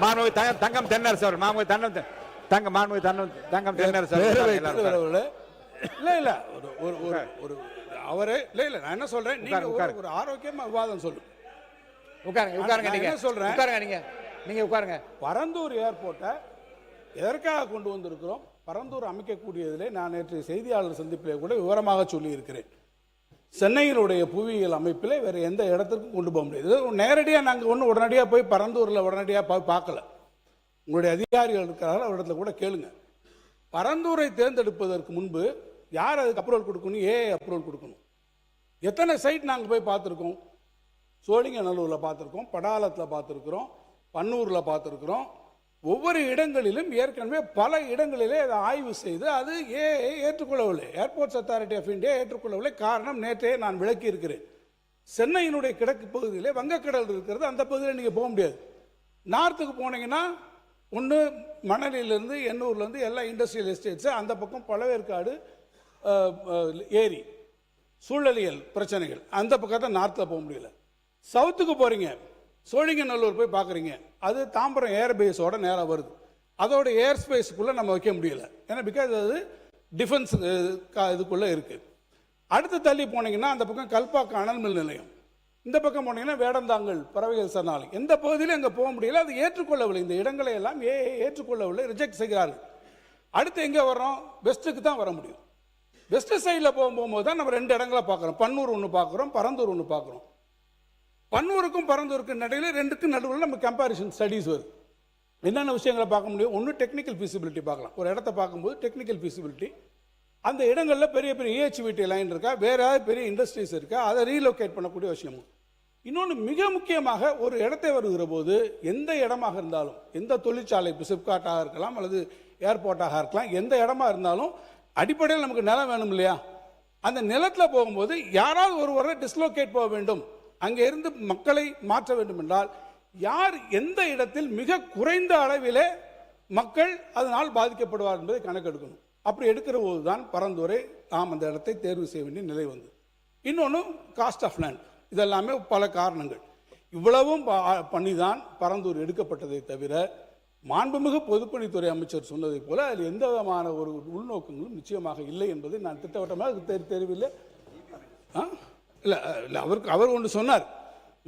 மாண்புமிகு தங்கம் தென்னரசு அவர் மாண்புமிகு தங்கம் தென்னரசு இல்ல ஒரு அவரே இல்ல நான் என்ன சொல்றேன், நீங்க ஒரு ஆரோக்கியமா விவாதம் சொல்லுங்க. உட்காருங்க நீங்க என்ன சொல்றேன், நீங்க உட்காருங்க. பரந்தூர் ஏர்போர்ட்டை எதற்காக கொண்டு வந்திருக்கிறோம், பரந்தூர் அமைக்கக்கூடியதிலே நான் நேற்று செய்தியாளர் சந்திப்பிலே கூட விவரமாக சொல்லி இருக்கிறேன். சென்னையினுடைய புவியியல் அமைப்பில் வேறு எந்த இடத்திற்கும் கொண்டு போக முடியாது. நேரடியாக நாங்கள் ஒன்றும் உடனடியாக போய் பரந்தூரில் உடனடியாக போய் பார்க்கல. உங்களுடைய அதிகாரிகள் இருக்கிறார்கள், அவரிடத்துல கூட கேளுங்க. பரந்தூரை தேர்ந்தெடுப்பதற்கு முன்பு யார் அதுக்கு அப்ரூவல் கொடுக்கணும், அப்ரூவல் கொடுக்கணும். எத்தனை சைட் நாங்கள் போய் பார்த்துருக்கோம். சோழிங்கநல்லூரில் பார்த்துருக்கோம், படாலத்தில் பார்த்துருக்குறோம், பன்னூரில் பார்த்துருக்குறோம். ஒவ்வொரு இடங்களிலும் ஏற்கனவே பல இடங்களிலே அதை ஆய்வு செய்து அது ஏற்றுக்கொள்ளவில்லை. ஏர்போர்ட்ஸ் அத்தாரிட்டி ஆஃப் இந்தியா ஏற்றுக்கொள்ளவில்லை. காரணம் நேற்றே நான் விளக்கி இருக்கிறேன். சென்னையினுடைய கிழக்கு பகுதியிலே வங்கக்கடல் இருக்கிறது, அந்த பகுதியில் நீங்கள் போக முடியாது. நார்த்துக்கு போனீங்கன்னா ஒன்று மணலிலிருந்து எண்ணூர்லேருந்து எல்லா இண்டஸ்ட்ரியல் எஸ்டேட்ஸு, அந்த பக்கம் பழவேற்காடு ஏரி சூழலியல் பிரச்சனைகள், அந்த பக்கத்தை நார்த்தில் போக முடியல. சவுத்துக்கு போகிறீங்க, சோழிங்கநல்லூர் போய் பார்க்குறீங்க, அது தாம்பரம் ஏர்பேஸோட நேராக வருது. அதோட ஏர் ஸ்பேஸுக்குள்ளே நம்ம வைக்க முடியல, ஏன்னா பிகாஸ் அது டிஃபென்ஸ் இதுக்குள்ளே இருக்குது. அடுத்து தள்ளி போனீங்கன்னா அந்த பக்கம் கல்பாக்கம் அனல் மில் நிலையம், இந்த பக்கம் போனீங்கன்னா வேடந்தாங்கல் பறவைகள் சரணாலயம், எந்த பகுதியிலும் அங்கே போக முடியல. அது ஏற்றுக்கொள்ளவில்லை, இந்த இடங்களை எல்லாம் ஏற்றுக்கொள்ளவில்லை, ரிஜெக்ட் செய்கிறார்கள். அடுத்து எங்கே வர்றோம், வெஸ்ட்டுக்கு தான் வர முடியும். வெஸ்ட் சைடில் போகும்போது தான் நம்ம 2 இடங்களை பார்க்குறோம். பன்னூர் ஒன்று பார்க்குறோம், பரந்தூர் ஒன்று பார்க்குறோம். பன்னூருக்கும் பரந்தூருக்கும் நடுவில் 2க்கும் நடுவில் நம்ம கம்பேரிசன் ஸ்டடீஸ் வருது. என்னென்ன விஷயங்களை பார்க்க முடியும், ஒன்று டெக்னிக்கல் ஃபீசிபிலிட்டி பார்க்கலாம். ஒரு இடத்த பார்க்கும்போது டெக்னிக்கல் ஃபீசிபிலிட்டி, அந்த இடங்களில் பெரிய பெரிய EHVT லைன் இருக்கா, வேற ஏதாவது பெரிய இண்டஸ்ட்ரீஸ் இருக்கா, அதை ரீலோகேட் பண்ணக்கூடிய விஷயமும். இன்னொன்று மிக முக்கியமாக, ஒரு இடத்தை வருகிற போது எந்த இடமாக இருந்தாலும், எந்த தொழிற்சாலை, சிப்காட்டாக இருக்கலாம் அல்லது ஏர்போர்ட்டாக இருக்கலாம், எந்த இடமா இருந்தாலும் அடிப்படையில் நமக்கு நிலம் வேணும் இல்லையா. அந்த நிலத்தில் போகும்போது யாராவது ஒருவரை டிஸ்லோகேட் போக வேண்டும், அங்கே இருந்து மக்களை மாற்ற வேண்டும் என்றால் யார் எந்த இடத்தில் மிக குறைந்த அளவிலே மக்கள் அதனால் பாதிக்கப்படுவார் என்பதை கணக்கெடுக்கணும். அப்படி எடுக்கிற போது தான் பரந்தூரை நாம் அந்த இடத்தை தேர்வு செய்ய வேண்டிய நிலை வந்து. இன்னொன்று காஸ்ட் ஆஃப் லேண்ட், இதெல்லாமே பல காரணங்கள். இவ்வளவும் பண்ணி தான் பரந்தூர் எடுக்கப்பட்டதை தவிர மாண்புமிகு பொதுப்பணித்துறை அமைச்சர் சொன்னதை போல அதில் எந்த விதமான ஒரு உள்நோக்கங்களும் நிச்சயமாக இல்லை என்பதை நான் திட்டவட்டமாக தெரியவில்லை. இல்லை இல்லை, அவர் ஒன்று சொன்னார்,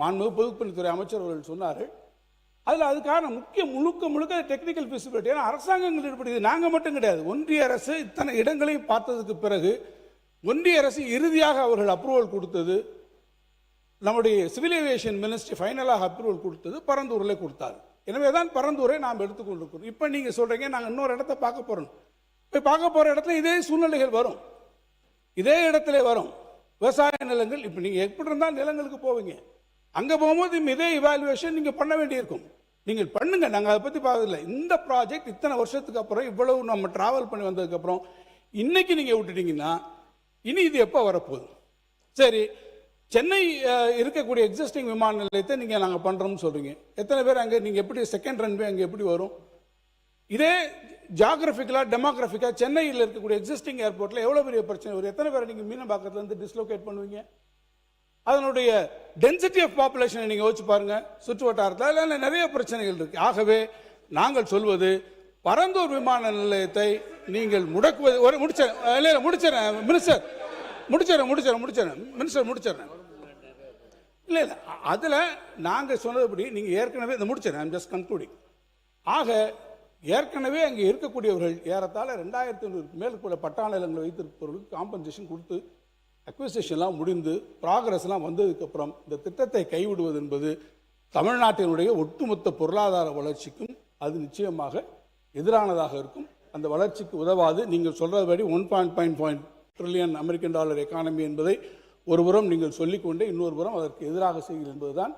மாண்புமிகு பொதுப்பணித்துறை அமைச்சர் அவர்கள் சொன்னார்கள். அதில் அதுக்கான முழுக்க டெக்னிக்கல் ஃபீசிபிலிட்டி. ஏன்னா அரசாங்கங்கள் ஈடுபடுது, நாங்கள் மட்டும் கிடையாது. ஒன்றிய அரசு இத்தனை இடங்களையும் பார்த்ததுக்கு பிறகு ஒன்றிய அரசு இறுதியாக அவர்கள் அப்ரூவல் கொடுத்தது, நம்முடைய சிவில் ஏவியேஷன் மினிஸ்ட்ரி ஃபைனலாக அப்ரூவல் கொடுத்தது பரந்தூரில் கொடுத்தாரு. எனவே தான் பரந்தூரை நாம் எடுத்துக்கொண்டிருக்கிறோம். இப்போ நீங்கள் சொல்கிறீங்க நாங்கள் இன்னொரு இடத்த பார்க்க போகிறோம். இப்போ பார்க்க போகிற இடத்துல இதே சூழ்நிலைகள் வரும், இதே இடத்துல வரும். விவசாய நிலங்கள், இப்போ நீங்கள் எப்படி இருந்தால் நிலங்களுக்கு போவீங்க, அங்கே போகும்போது இதே இவாலுவேஷன் நீங்கள் பண்ண வேண்டியிருக்கும். நீங்கள் பண்ணுங்க, நாங்கள் அதை பற்றி பார்க்கல. இந்த ப்ராஜெக்ட் இத்தனை வருஷத்துக்கு அப்புறம், இவ்வளவு நம்ம டிராவல் பண்ணி வந்ததுக்கப்புறம் இன்னைக்கு நீங்கள் விட்டுட்டீங்கன்னா இனி இது எப்போ வரப்போகுது? சரி, சென்னை இருக்கக்கூடிய எக்ஸிஸ்டிங் விமான நிலையத்தை நீங்கள் நாங்கள் பண்ணுறோம்னு சொல்கிறீங்க. எத்தனை பேர் அங்கே, நீங்கள் எப்படி செகண்ட் ரன்வே அங்கே எப்படி வரும்? இதே ஜியாகிரபிக்கலாக டெமோகிராஃபிக்காக சென்னையில் இருக்கக்கூடிய எக்ஸிஸ்டிங் ஏர்போர்ட்டில் எவ்வளோ பெரிய பிரச்சனை வரும்? எத்தனை பேரை நீங்கள் மீனம்பாக்கத்துலேருந்து டிஸ்லோகேட் பண்ணுவீங்க? அதனுடைய டென்சிட்டி ஆஃப் பாப்புலேஷனை நீங்கள் யோசிச்சு பாருங்கள். சுற்று வட்டாரத்தில் அதில் நிறைய பிரச்சனைகள் இருக்குது. ஆகவே நாங்கள் சொல்வது, பரந்தூர் விமான நிலையத்தை நீங்கள் முடக்குவது. ஒரு முடிச்சிடறேன் மினிஸ்டர், முடிச்சிடறேன். இல்லை அதில் நாங்கள் சொன்னதுபடி நீங்கள் ஏற்கனவே இந்த முடிச்சிடறேன், ஐம் ஜஸ்ட் கன்க்ளூடிங். ஆக ஏற்கனவே அங்கே இருக்கக்கூடியவர்கள் ஏறத்தாழ 2500 மேற்கொள்ள பட்டா நிலங்களை வைத்திருப்பவர்களுக்கு காம்பன்சேஷன் கொடுத்து அக்விசிஷன்லாம் முடிந்து ப்ராக்ரஸ்லாம் வந்ததுக்கப்புறம் இந்த திட்டத்தை கைவிடுவது என்பது தமிழ்நாட்டினுடைய ஒட்டுமொத்த பொருளாதார வளர்ச்சிக்கும் அது நிச்சயமாக எதிரானதாக இருக்கும். அந்த வளர்ச்சிக்கு உதவாது. நீங்கள் சொல்கிறபடி 1.5 ட்ரில்லியன் அமெரிக்கன் டாலர் எக்கானமி என்பதை ஒருபுறம் நீங்கள் சொல்லிக்கொண்டே இன்னொரு புறம் அதற்கு எதிராக செய்கிறது என்பதுதான்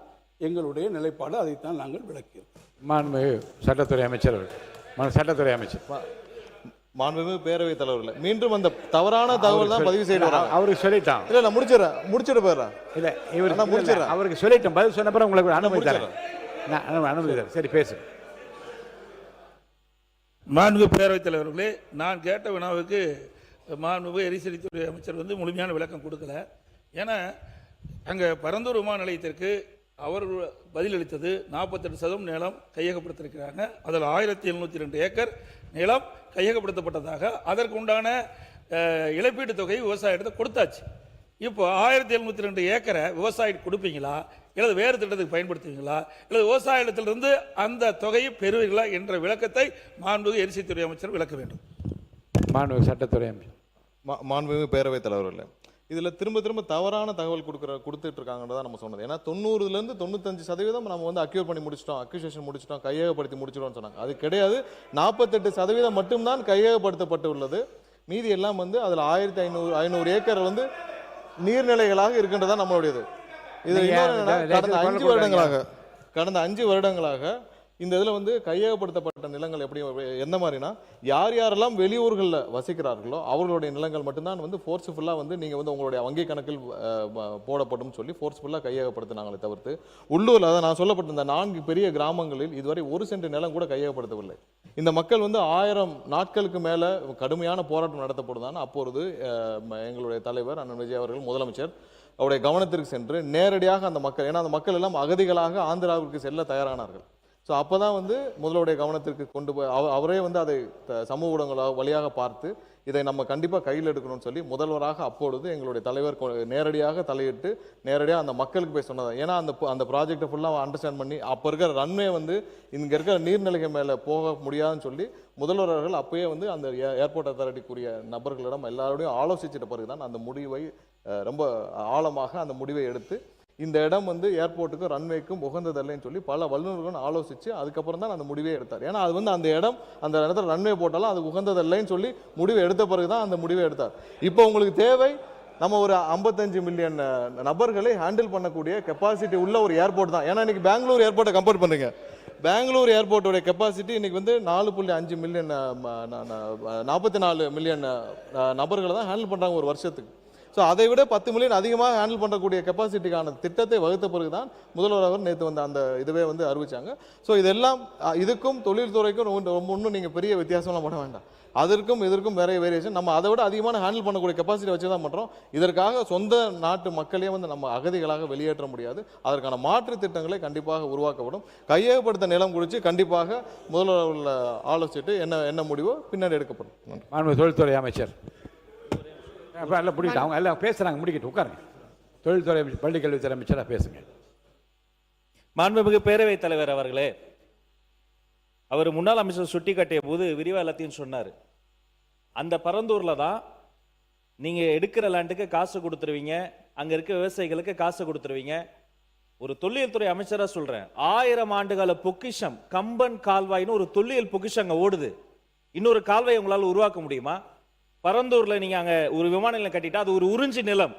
எங்களுடைய நிலைப்பாடு. அதைத்தான் நாங்கள் விளக்கிறோம். மாண்புமிகு சட்டத்துறை அமைச்சர், மாண்புமிகு பேரவைத் தலைவர்கள் மீண்டும் அந்த தவறான தகவல் தான் பதிவு செய்து வராங்க. அவருக்கு சொல்லிட்டான். இல்லை நான் முடிச்சிட்டு போயிடுறேன். இல்லை இவர் முடிச்சிடறேன். அவருக்கு சொல்லிட்டேன், பதில் சொன்ன பிறகு உங்களுக்கு அனுமதி தரேன். சரி பேசு. மாண்புமிகு பேரவைத் தலைவர்களே, நான் கேட்ட வினாவுக்கு மாண்புமிகு எரிசக்தித்துறை அமைச்சர் முழுமையான விளக்கம் கொடுக்கல. ஏன்னா அங்கே பரந்தூர் விமான நிலையத்திற்கு அவர் பதிலளித்தது 48% நிலம் கையகப்படுத்தியிருக்கிறாங்க. அதில் 1702 ஏக்கர் நிலம் கையகப்படுத்தப்பட்டதாக அதற்குண்டான இழப்பீட்டு தொகை விவசாயிடத்தை கொடுத்தாச்சு. இப்போ 1702 ஏக்கரை விவசாயிக்கு கொடுப்பீங்களா, இல்லை வேறு திட்டத்துக்கு பயன்படுத்துவீங்களா, இல்லை விவசாயத்திலிருந்து அந்த தொகையை பெறுவீங்களா என்ற விளக்கத்தை மாண்புமிகு எரிசக்தித்துறை அமைச்சர் விளக்க வேண்டும். மாண்புமிகு சட்டத்துறை அமைச்சர். மாண்புமிகு பேரவைத் தலைவர்களே, இதில் திரும்ப திரும்ப தவறான தகவல் கொடுத்துட்டு இருக்காங்கன்றதான் நம்ம சொன்னது. ஏன்னா 90லேருந்து 95% நம்ம வந்து அக்யூர் பண்ணி முடிச்சிட்டோம், அக்யூசேஷன் முடிச்சிட்டோம், கையகப்படுத்தி முடிச்சிட்டோம்னு சொன்னாங்க. அது கிடையாது. 48% மட்டும்தான் கையகப்படுத்தப்பட்டு உள்ளது. மீதி எல்லாம் வந்து அதில் 1500 ஏக்கர் வந்து நீர்நிலைகளாக இருக்கின்றதா நம்மளுடையது. இது கடந்த 5 வருடங்களாக இந்த இதில் வந்து கையகப்படுத்தப்பட்ட நிலங்கள் எப்படி எந்த மாதிரினா, யார் யாரெல்லாம் வெளியூர்களில் வசிக்கிறார்களோ அவர்களுடைய நிலங்கள் மட்டும்தான் வந்து ஃபோர்ஸ்ஃபுல்லாக வந்து நீங்கள் வந்து உங்களுடைய வங்கி கணக்கில் போடப்படும் சொல்லி ஃபோர்ஸ்ஃபுல்லாக கையகப்படுத்தினாங்களே தவிர்த்து உள்ளூரில், அதான் நான் சொல்லப்பட்ட இந்த 4 பெரிய கிராமங்களில் இதுவரை 1 சென்ட் நிலம் கூட கையகப்படுத்தவில்லை. இந்த மக்கள் வந்து 1000 நாட்களுக்கு மேலே கடுமையான போராட்டம் நடத்தப்படுதான். அப்பொழுது எங்களுடைய தலைவர் அண்ணன் விஜய் அவர்கள் முதலமைச்சர் அவருடைய கவனத்திற்கு சென்று நேரடியாக அந்த மக்கள், ஏன்னா அந்த மக்கள் எல்லாம் அகதிகளாக ஆந்திராவிற்கு செல்ல தயாரானார்கள். ஸோ அப்போ தான் வந்து முதலுடைய கவனத்திற்கு கொண்டு போய் அவரே வந்து அதை சமூக ஊடகங்களாக வழியாக பார்த்து இதை நம்ம கண்டிப்பாக கையில் எடுக்கணும்னு சொல்லி முதல்வராக அப்பொழுது எங்களுடைய தலைவர் நேரடியாக தலையிட்டு நேரடியாக அந்த மக்களுக்கு போய் சொன்னது. ஏன்னா அந்த ப்ராஜெக்டை ஃபுல்லாக அண்டர்ஸ்டாண்ட் பண்ணி அப்போ இருக்கிற ரன்வே வந்து இங்கே இருக்கிற நீர்நிலைகள் மேலே போக முடியாதுன்னு சொல்லி முதல்வர் அவர்கள் அப்பயே வந்து அந்த ஏர்போர்ட் அத்தாரிட்டிக்குரிய நபர்களிடம் எல்லாரோடையும் ஆலோசிச்சிட்ட பிறகு தான் அந்த முடிவை ரொம்ப ஆழமாக அந்த முடிவை எடுத்து இந்த இடம் வந்து ஏர்போர்ட்டுக்கும் ரன்வேக்கும் உகந்ததில்லைன்னு சொல்லி பல வல்லுநர்களும் ஆலோசித்து அதுக்கப்புறம் தான் அந்த முடிவே எடுத்தார். ஏன்னா அது வந்து அந்த இடத்துல ரன்வே போட்டாலும் அது உகந்ததில்லைன்னு சொல்லி முடிவை எடுத்த பிறகு தான் அந்த முடிவை எடுத்தார். இப்போ உங்களுக்கு தேவை நம்ம ஒரு 55 மில்லியன் நபர்களை ஹேண்டில் பண்ணக்கூடிய கெப்பாசிட்டி உள்ள ஒரு ஏர்போர்ட் தான். ஏன்னா இன்னைக்கு பெங்களூர் ஏர்போர்ட்டை கம்பேர் பண்ணுறீங்க, பெங்களூர் ஏர்போர்ட்டோட கெப்பாசிட்டி இன்னைக்கு வந்து 4.5 மில்லியன் 44 மில்லியன் நபர்களை தான் ஹேண்டில் பண்ணுறாங்க ஒரு வருஷத்துக்கு. ஸோ அதை விட 10 மில்லியன் அதிகமாக ஹேண்டில் பண்ணக்கூடிய கெப்பாசிட்டிக்கான திட்டத்தை வகுத்த பிறகு தான் முதல்வர் அவர் நேற்று வந்து அந்த இதுவே வந்து அறிவிச்சாங்க. ஸோ இதெல்லாம் இதுக்கும் தொழில்துறைக்கும் ஒன்றும் நீங்கள் பெரிய வித்தியாசம்லாம் பண்ண வேண்டாம். அதற்கும் இதற்கும் வேற வேரியேஷன். நம்ம அதை விட அதிகமான ஹேண்டில் பண்ணக்கூடிய கெப்பாசிட்டி வச்சு தான் பண்ணுறோம். இதற்காக சொந்த நாட்டு மக்களையே வந்து நம்ம அகதிகளாக வெளியேற்ற முடியாது. அதற்கான மாற்று திட்டங்களை கண்டிப்பாக உருவாக்கப்படும். கையகப்படுத்த நிலம் குறித்து கண்டிப்பாக முதல்வர் ஆலோசிச்சுட்டு என்ன முடிவோ பின்னாடி எடுக்கப்படும். தொழில்துறை அமைச்சர் எல்லாம் முடிக்கிட்டு அவங்க எல்லாம் பேசுகிறாங்க, முடிக்கிட்டு உட்காருங்க. தொழில்துறை அமைச்சர், பள்ளிக்கல்வித்துறை அமைச்சராக பேசுங்க. மாண்புமிகு பேரவைத் தலைவர் அவர்களே, அவர் முன்னாள் அமைச்சர் சுட்டி காட்டிய போது விரிவா எல்லாத்தையும் சொன்னார். அந்த பரந்தூரில் தான் நீங்கள் எடுக்கிற லேண்டுக்கு காசு கொடுத்துருவீங்க, அங்கே இருக்க விவசாயிகளுக்கு காசு கொடுத்துருவீங்க. ஒரு தொல்லியல் துறை அமைச்சராக சொல்கிறேன், 1000 ஆண்டுகால பொக்கிஷம் கம்பன் கால்வாய்னு ஒரு தொல்லியல் பொக்கிஷம் அங்கே ஓடுது. இன்னொரு கால்வாய் உங்களால் உருவாக்க முடியுமா? பரந்தூர்ல நீங்க அங்க ஒரு விமான நிலையம் கட்டிட்டா அது ஒரு உறிஞ்சி நிலம்.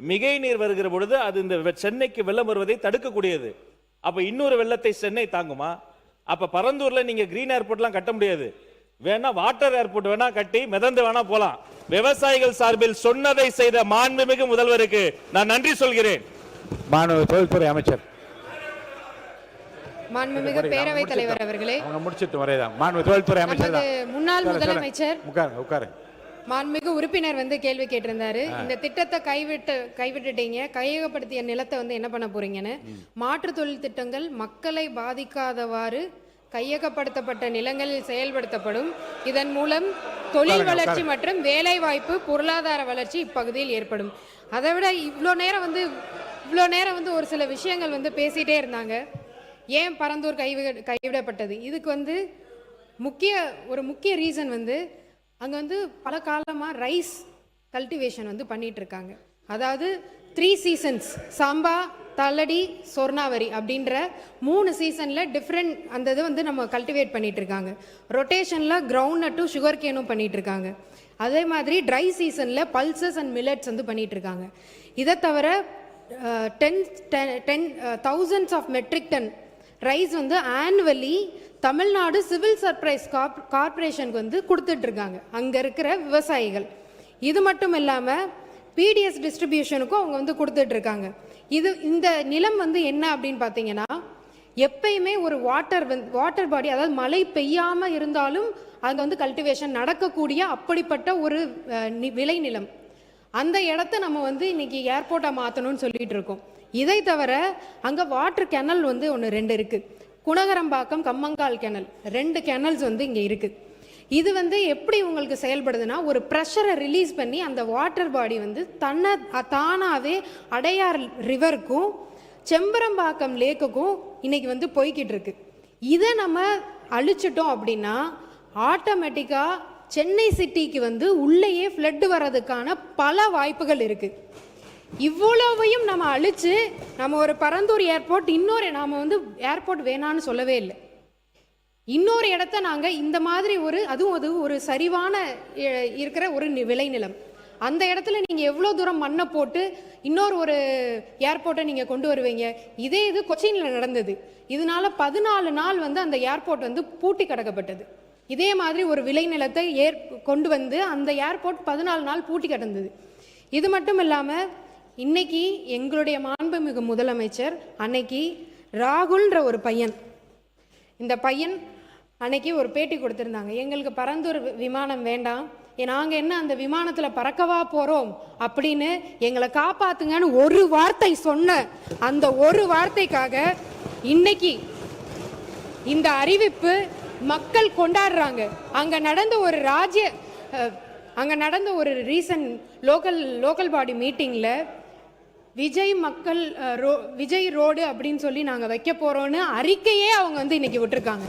மிகை நீர் வருகிற பொழுது அது இந்த சென்னைக்கு வெள்ளம் வருவதை தடுக்கக்கூடியது. அப்ப இன்னொரு வெள்ளத்தை சென்னை தாங்குமா? அப்ப பரந்தூர்ல நீங்க கிரீன் ஏர்போர்ட்லாம் கட்ட முடியாது. வேணா வாட்டர் ஏர்போர்ட் வேணா கட்டி மிதந்து வேணா போலாம். விவசாயிகள் சார்பில் சொன்னதை செய்த மாண்புமிகு முதல்வருக்கு நான் நன்றி சொல்கிறேன். மாண்புமிகு தொழில்துறை அமைச்சர். மாண்புமிகு பேரவைத் தலைவர் அவர்களே, அவங்க முடிச்சிட்டு வரேதான். மாண்புமிகு தொழில்துறை அமைச்சர், முன்னாள் முதலமைச்சர் உட்காருங்க. மாண்புமிகு உறுப்பினர் வந்து கேள்வி கேட்டிருந்தாரு. இந்த திட்டத்தை கைவிட்டுட்டீங்க, கையகப்படுத்திய நிலத்தை வந்து என்ன பண்ண போறீங்கன்னு. மாற்று தொழில் திட்டங்கள் மக்களை பாதிக்காதவாறு கையகப்படுத்தப்பட்ட நிலங்களில் செயல்படுத்தப்படும். இதன் மூலம் தொழில் வளர்ச்சி மற்றும் வேலை வாய்ப்பு, பொருளாதார வளர்ச்சி இப்பகுதியில் ஏற்படும். அதை விட இவ்வளோ நேரம் வந்து ஒரு சில விஷயங்கள் வந்து பேசிட்டே இருந்தாங்க. ஏன் பரந்தூர் கைவிடப்பட்டது? இதுக்கு வந்து முக்கிய ரீசன் வந்து அங்கே வந்து பல காலமாக ரைஸ் கல்டிவேஷன் வந்து பண்ணிட்டு இருக்காங்க. அதாவது 3 சீசன்ஸ், சாம்பா, தள்ளடி, சொர்ணாவரி அப்படின்ற 3 சீசனில் டிஃப்ரெண்ட் அந்த இது வந்து நம்ம கல்டிவேட் பண்ணிட்டு இருக்காங்க. ரொட்டேஷனில் கிரவுண்ட் நட்டும் சுகர் கேனும் பண்ணிட்டு இருக்காங்க. அதே மாதிரி ட்ரை சீசனில் பல்சஸ் அண்ட் மில்லட்ஸ் வந்து பண்ணிட்டு இருக்காங்க. இதை தவிர 10,000 ஆஃப் மெட்ரிக் டன் ரைஸ் வந்து ஆனுவலி தமிழ்நாடு சிவில் சப்ளைஸ் கார்பரேஷனுக்கு வந்து கொடுத்துட்டு இருக்காங்க அங்கே இருக்கிற விவசாயிகள். இது மட்டும் இல்லாமல் பிடிஎஸ் டிஸ்ட்ரிபியூஷனுக்கும் அவங்க வந்து கொடுத்துட்டு இருக்காங்க. இந்த நிலம் வந்து என்ன அப்படின்னு பார்த்தீங்கன்னா, எப்பயுமே ஒரு வாட்டர் பாடி, அதாவது மழை பெய்யாமல் இருந்தாலும் அங்கே வந்து கல்டிவேஷன் நடக்கக்கூடிய அப்படிப்பட்ட ஒரு விளைநிலம். அந்த இடத்த நம்ம வந்து இன்னைக்கு ஏர்போர்ட்டாக மாற்றணும்னு சொல்லிட்டு இருக்கோம். இதை தவிர அங்கே வாட்டர் கெனல் வந்து ஒன்று 2 இருக்குது. குணகரம்பாக்கம் கம்மங்கால் கெனல் 2 கெனல்ஸ் வந்து இங்கே இருக்குது. இது வந்து எப்படி உங்களுக்கு செயல்படுதுன்னா, ஒரு ப்ரெஷரை ரிலீஸ் பண்ணி அந்த வாட்டர் பாடி வந்து தானாகவே அடையார் ரிவருக்கும் செம்பரம்பாக்கம் லேக்குக்கும் இன்னைக்கு வந்து போய்கிட்டு இருக்கு. இதை நம்ம அழிச்சிட்டோம் அப்படின்னா ஆட்டோமேட்டிக்காக சென்னை சிட்டிக்கு வந்து உள்ளேயே ஃப்ளட் வர்றதுக்கான பல வாய்ப்புகள் இருக்குது. இவ்வளவையும் நம்ம அழிச்சு நம்ம ஒரு பரந்தூர் ஏர்போர்ட் நாம் வந்து ஏர்போர்ட் வேணான்னு சொல்லவே இல்லை. இன்னொரு இடத்த நாங்கள் இந்த மாதிரி அதுவும் ஒரு சரிவான இருக்கிற ஒரு விளைநிலம், அந்த இடத்துல நீங்கள் எவ்வளோ தூரம் மண்ணை போட்டு இன்னொரு ஒரு ஏர்போர்ட்டை நீங்கள் கொண்டு வருவீங்க? இது கொச்சினில் நடந்தது. இதனால 14 நாள் வந்து அந்த ஏர்போர்ட் வந்து பூட்டி கிடக்கப்பட்டது. இதே மாதிரி ஒரு விளைநிலத்தை கொண்டு வந்து அந்த ஏர்போர்ட் 14 நாள் பூட்டி கிடந்தது. இது மட்டும் இல்லாமல் இன்னைக்கு எங்களுடைய மாண்புமிகு முதலமைச்சர் அன்னைக்கு ராகுல்ன்ற ஒரு பையன், இந்த பையன் அன்னைக்கு ஒரு பேட்டி கொடுத்துருந்தாங்க. எங்களுக்கு பரந்தூர் விமானம் வேண்டாம், நாங்கள் என்ன அந்த விமானத்தில் பறக்கவா போகிறோம் அப்படின்னு எங்களை காப்பாத்துங்கன்னு ஒரு வார்த்தை சொன்ன அந்த ஒரு வார்த்தைக்காக இன்னைக்கு இந்த அறிவிப்பு மக்கள் கொண்டாடுறாங்க. அங்கே நடந்த ஒரு ரீசன்ட் லோக்கல் பாடி மீட்டிங்கில் விஜய் ரோடு அப்படின்னு சொல்லி நாங்கள் வைக்க போகிறோன்னு அறிக்கையே அவங்க வந்து இன்னைக்கு விட்டுருக்காங்க.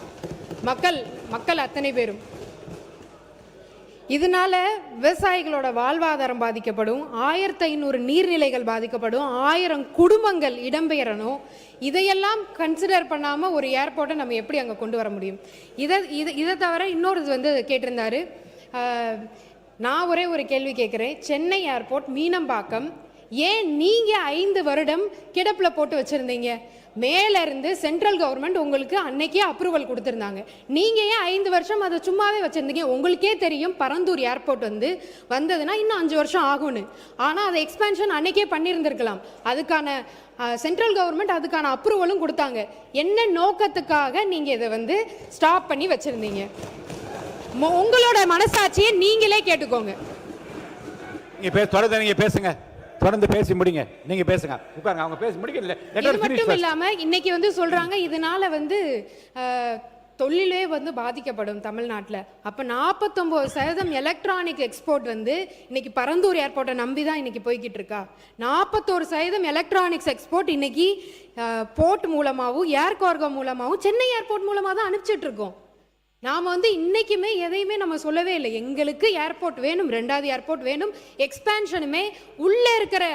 மக்கள் அத்தனை பேரும். இதனால விவசாயிகளோட வாழ்வாதாரம் பாதிக்கப்படும், 1500 நீர்நிலைகள் பாதிக்கப்படும், 1000 குடும்பங்கள் இடம்பெயரணும். இதையெல்லாம் கன்சிடர் பண்ணாமல் ஒரு ஏர்போர்ட்டை நம்ம எப்படி அங்கே கொண்டு வர முடியும்? இதை தவிர இன்னொரு வந்து கேட்டிருந்தாரு. நான் ஒரே ஒரு கேள்வி கேட்குறேன். சென்னை ஏர்போர்ட் மீனம்பாக்கம் ஏன் நீங்கள் 5 வருடம் கிடப்பில் போட்டு வச்சுருந்தீங்க? மேலேருந்து சென்ட்ரல் கவர்மெண்ட் உங்களுக்கு அன்னைக்கே அப்ரூவல் கொடுத்துருந்தாங்க. நீங்கள் ஏன் 5 வருஷம் அதை சும்மாவே வச்சுருந்தீங்க? உங்களுக்கே தெரியும் பரந்தூர் ஏர்போர்ட் வந்ததுன்னா இன்னும் 5 வருஷம் ஆகும்னு. ஆனால் அதை எக்ஸ்பேன்ஷன் அன்னைக்கே பண்ணியிருந்திருக்கலாம். அதுக்கான சென்ட்ரல் கவர்மெண்ட் அதுக்கான அப்ரூவலும் கொடுத்தாங்க. என்ன நோக்கத்துக்காக நீங்கள் இதை வந்து ஸ்டாப் பண்ணி வச்சுருந்தீங்க? உங்களோட மனசாட்சியை நீங்களே கேட்டுக்கோங்க. நீங்கள் பேசுங்க, தொடர்ந்து பேசி முடிங்க. நீங்க பேசுங்க, உட்காருங்க, அவங்க பேசி முடிக்கல. இது மட்டும் இல்லாம இன்னைக்கு வந்து சொல்றாங்க இதனால வந்து தொழிலே வந்து பாதிக்கப்படும் தமிழ்நாட்டில். அப்போ 49% எலக்ட்ரானிக் எக்ஸ்போர்ட் வந்து இன்னைக்கு பரந்தூர் ஏர்போர்ட்டை நம்பி தான் இன்னைக்கு போய்கிட்டு இருக்கா. 41% எலக்ட்ரானிக்ஸ் எக்ஸ்போர்ட் இன்னைக்கு போர்ட் மூலமாகவும் ஏர் கார்கோ மூலமாகவும் சென்னை ஏர்போர்ட் மூலமாக தான் அனுப்பிச்சிட்டு இருக்கோம். நாம் வந்து இன்றைக்குமே எதையுமே நம்ம சொல்லவே இல்லை. எங்களுக்கு ஏர்போர்ட் வேணும், 2வது ஏர்போர்ட் வேணும். எக்ஸ்பேன்ஷனுமே உள்ளே இருக்கிற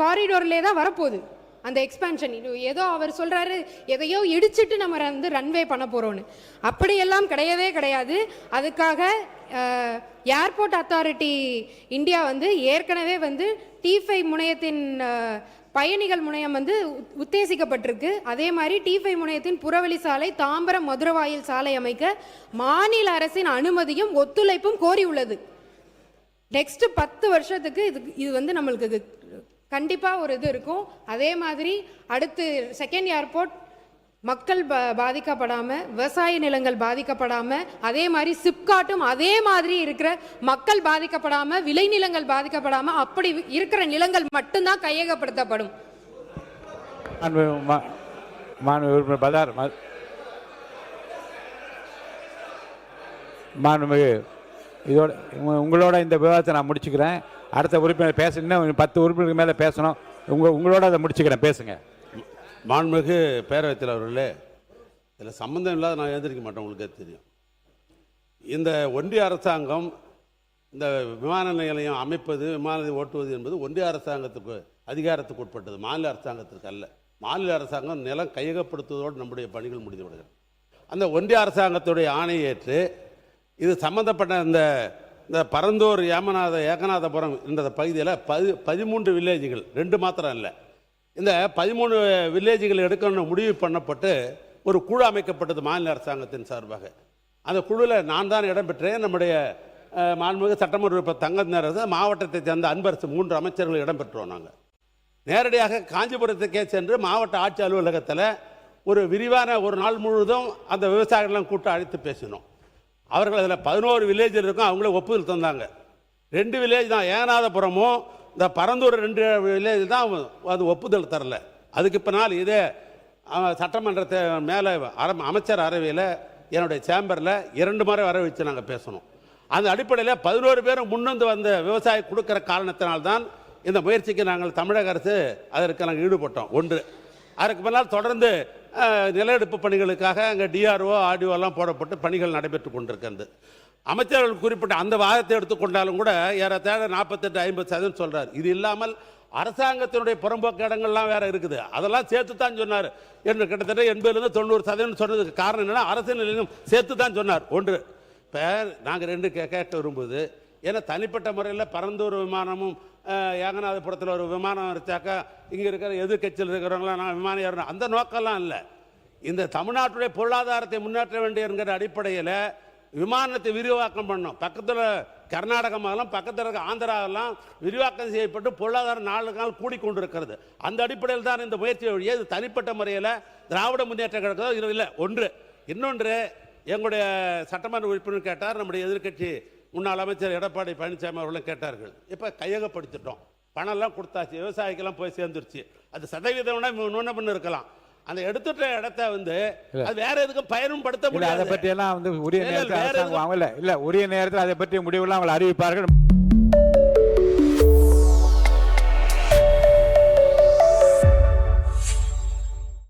காரிடோர்லேயே தான் வரப்போகுது அந்த எக்ஸ்பேன்ஷன். ஏதோ அவர் சொல்கிறாரு எதையோ இடிச்சிட்டு நம்ம வந்து ரன்வே பண்ண போகிறோன்னு. அப்படியெல்லாம் கிடையவே கிடையாது. அதுக்காக ஏர்போர்ட் அத்தாரிட்டி இந்தியா வந்து ஏற்கனவே வந்து T5 முனையத்தின் பயணிகள் முனையம் வந்து உத்தேசிக்கப்பட்டிருக்கு. அதே மாதிரி T5 முனையத்தின் புறவழி சாலை, தாம்பரம் மதுரவாயில் சாலை அமைக்க மாநில அரசின் அனுமதியும் ஒத்துழைப்பும் கோரியுள்ளது. நெக்ஸ்ட் 10 வருஷத்துக்கு இது வந்து நம்மளுக்கு கண்டிப்பாக ஒரு இது இருக்கும். அதே மாதிரி அடுத்து செகண்ட் ஏர்போர்ட் மக்கள் பாதிக்கப்படாமல், விவசாய நிலங்கள் பாதிக்கப்படாமல், அதே மாதிரி சிப்காட்டும் அதே மாதிரி இருக்கிற மக்கள் பாதிக்கப்படாமல், விளைநிலங்கள் பாதிக்கப்படாமல், அப்படி இருக்கிற நிலங்கள் மட்டும்தான் கையகப்படுத்தப்படும். இதோட உங்களோட இந்த விவாதத்தை நான் முடிச்சுக்கிறேன். அடுத்த உறுப்பினர் பேசணும், 10 உறுப்பினருக்கு மேலே பேசணும். உங்களோட அதை முடிச்சுக்கிறேன், பேசுங்க. மாண்புமிகு பேரவைத் தலைவர் அவர்களே, இதில் சம்மந்தம் இல்லாத நான் எழுந்திருக்க மாட்டேன், உங்களுக்கே தெரியும். இந்த ஒன்றிய அரசாங்கம் இந்த விமான நிலையம் அமைப்பது, விமானத்தை ஓட்டுவது என்பது ஒன்றிய அரசாங்கத்துக்கு அதிகாரத்துக்கு உட்பட்டது, மாநில அரசாங்கத்திற்கு அல்ல. மாநில அரசாங்கம் நிலம் கையகப்படுத்துவதோடு நம்முடைய பணிகள் முடிந்து விடுகிறது. அந்த ஒன்றிய அரசாங்கத்துடைய ஆணையை ஏற்று இது சம்பந்தப்பட்ட இந்த பரந்தூர் ஏகநாதபுரம் என்ற பகுதியில் 13 வில்லேஜுகள், 2 மாத்திரம் இல்லை, இந்த 13 வில்லேஜுகள் எடுக்கணும்னு முடிவு பண்ணப்பட்டு ஒரு குழு அமைக்கப்பட்டது மாநில அரசாங்கத்தின் சார்பாக. அந்த குழுவில் நான் தான் இடம்பெற்றேன். நம்முடைய மாண்புமிகு சட்டமன்ற உறுப்பினர் தங்கநேரரசு, மாவட்டத்தை சேர்ந்த அன்பரசு, 3 அமைச்சர்கள் இடம்பெற்றோம். நாங்கள் நேரடியாக காஞ்சிபுரத்துக்கே சென்று மாவட்ட ஆட்சி அலுவலகத்தில் ஒரு விரிவான ஒரு நாள் முழுவதும் அந்த விவசாயிகளெலாம் கூட்டம் அழைத்து பேசினோம். அவர்கள் அதில் 11 வில்லேஜில் இருக்கும், அவங்களே ஒப்புதல் தந்தாங்க. 2 வில்லேஜ் தான், ஏகநாதபுரமும் இந்த பரந்தூர் 2 வில்லேஜ் தான் அது ஒப்புதல் தரல. அதுக்கு பின்னால் இதே சட்டமன்றத்தை மேலே அமைச்சர் அறையில் என்னுடைய சேம்பரில் 2 முறை வர வச்சு நாங்கள் பேசணும். அந்த அடிப்படையில் 11 பேரும் முன்வந்து வந்த விவசாயி கொடுக்குற காரணத்தினால்தான் இந்த முயற்சிக்கு நாங்கள் தமிழக அரசு அதற்கு நாங்கள் ஈடுபட்டோம். ஒன்று. அதற்கு பின்னால் தொடர்ந்து நில எடுப்பு பணிகளுக்காக அங்கே டிஆர்ஓ ஆர்டிஓ எல்லாம் போடப்பட்டு பணிகள் நடைபெற்று கொண்டிருக்கிறது. அமைச்சர்கள் குறிப்பிட்ட அந்த வாதத்தை எடுத்துக்கொண்டாலும் கூட ஏறத்தாழ 48-50% சொல்றார். இது இல்லாமல் அரசாங்கத்தினுடைய புறம்போக்கு இடங்கள்லாம் வேற இருக்குது, அதெல்லாம் சேர்த்து தான் சொன்னார் என்று கிட்டத்தட்ட 80-90% சொன்னதுக்கு காரணம் என்னன்னா அரசியல் சேர்த்து தான் சொன்னார். ஒன்று. இப்போ நாங்கள் 2 கேட்க வரும்போது ஏன்னா தனிப்பட்ட முறையில் பரந்தூர் விமானமும் ஏகநாதபுரத்தில் ஒரு விமானம் வச்சாக்கா இங்கே இருக்கிற எதிர்கட்சியில் இருக்கிறவங்களாம் நான் விமானம் ஏறணும் அந்த நோக்கம்லாம் இல்லை. இந்த தமிழ்நாட்டுடைய பொருளாதாரத்தை முன்னேற்ற வேண்டிய என்கிற அடிப்படையில் விமானத்தை விரிவாக்கம் பண்ணோம். பக்கத்தில் கர்நாடகமாகலாம் பக்கத்தில் இருக்க ஆந்திராவெல்லாம் விரிவாக்கம் செய்யப்பட்டு பொருளாதாரம் நாள் கூடிக்கொண்டிருக்கிறது. அந்த அடிப்படையில் தான் இந்த முயற்சியை வழியே இது தனிப்பட்ட முறையில் திராவிட முன்னேற்ற கழகம் இது இல்லை. ஒன்று. இன்னொன்று, எங்களுடைய சட்டமன்ற உறுப்பினர் கேட்டார், நம்முடைய எதிர்க்கட்சி முன்னாள் அமைச்சர் எடப்பாடி பழனிசாமி அவர்களும் கேட்டார்கள். இப்போ கையகப்படுத்திட்டோம், பணம்லாம் கொடுத்தாச்சு, விவசாயிக்கெல்லாம் போய் சேர்ந்துருச்சு. அது சதவீதம்னா முன்ன பண்ணு இருக்கலாம். அந்த எடுத்துட்ட இடத்த வந்து அது வேற எதுக்கும் பயனும் படுத்த முடியாது. அதை பற்றி எல்லாம் உரிய நேரத்தில் உரிய நேரத்தில் அதை பற்றி முடிவுலாம் அவங்களை அறிவிப்பார்கள்.